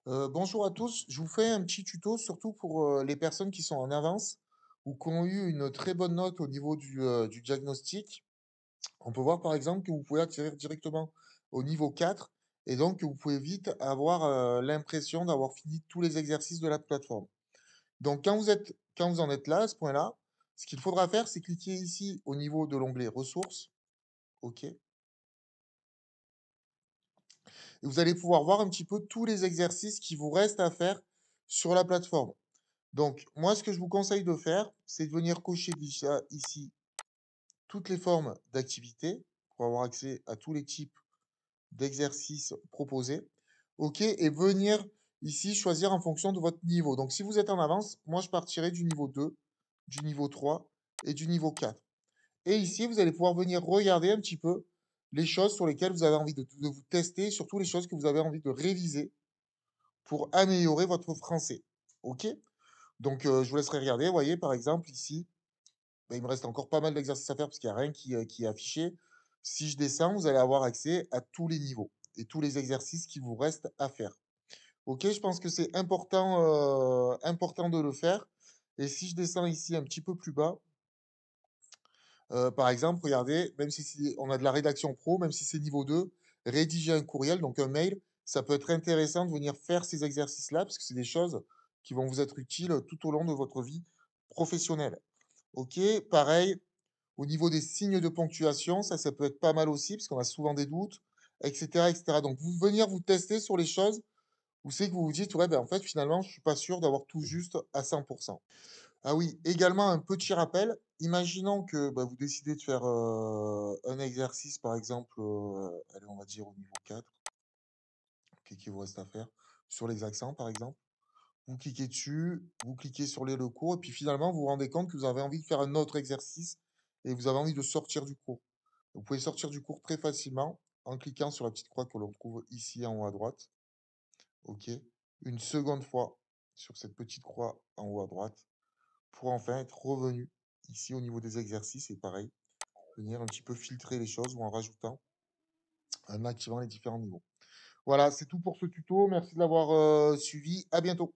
Bonjour à tous, je vous fais un petit tuto surtout pour les personnes qui sont en avance ou qui ont eu une très bonne note au niveau du diagnostic. On peut voir par exemple que vous pouvez atterrir directement au niveau 4 et donc que vous pouvez vite avoir l'impression d'avoir fini tous les exercices de la plateforme. Donc quand vous en êtes là, à ce point-là, ce qu'il faudra faire, c'est cliquer ici au niveau de l'onglet ressources, OK, et vous allez pouvoir voir un petit peu tous les exercices qui vous restent à faire sur la plateforme. Donc, moi, ce que je vous conseille de faire, c'est de venir cocher déjà ici toutes les formes d'activités pour avoir accès à tous les types d'exercices proposés. OK, et venir ici choisir en fonction de votre niveau. Donc, si vous êtes en avance, moi, je partirai du niveau 2, du niveau 3 et du niveau 4. Et ici, vous allez pouvoir venir regarder un petit peu les choses sur lesquelles vous avez envie de vous tester, surtout les choses que vous avez envie de réviser pour améliorer votre français. OK? Donc, je vous laisserai regarder. Vous voyez, par exemple, ici, bah, il me reste encore pas mal d'exercices à faire parce qu'il n'y a rien qui est affiché. Si je descends, vous allez avoir accès à tous les niveaux et tous les exercices qui vous restent à faire. OK, je pense que c'est important de le faire. Et si je descends ici un petit peu plus bas, par exemple, regardez, même si on a de la rédaction pro, même si c'est niveau 2, rédiger un courriel, donc un mail, ça peut être intéressant de venir faire ces exercices-là parce que c'est des choses qui vont vous être utiles tout au long de votre vie professionnelle. OK, pareil, au niveau des signes de ponctuation, ça peut être pas mal aussi, parce qu'on a souvent des doutes, et cetera, et cetera. Donc, vous venir vous tester sur les choses où c'est que vous vous dites: «Ouais, ben, en fait, finalement, je suis pas sûr d'avoir tout juste à 100. Ah oui, également un petit rappel, imaginons que, bah, vous décidez de faire, un exercice, par exemple, allez, on va dire au niveau 4, qu'est-ce qu'il vous reste à faire? Sur les accents, par exemple. Vous cliquez dessus, vous cliquez sur les le cours et puis finalement, vous vous rendez compte que vous avez envie de faire un autre exercice et vous avez envie de sortir du cours. Vous pouvez sortir du cours très facilement en cliquant sur la petite croix que l'on trouve ici en haut à droite. OK. Une seconde fois sur cette petite croix en haut à droite pour enfin être revenu ici au niveau des exercices et pareil, venir un petit peu filtrer les choses ou en rajoutant, en activant les différents niveaux. Voilà, c'est tout pour ce tuto. Merci de l'avoir suivi. À bientôt.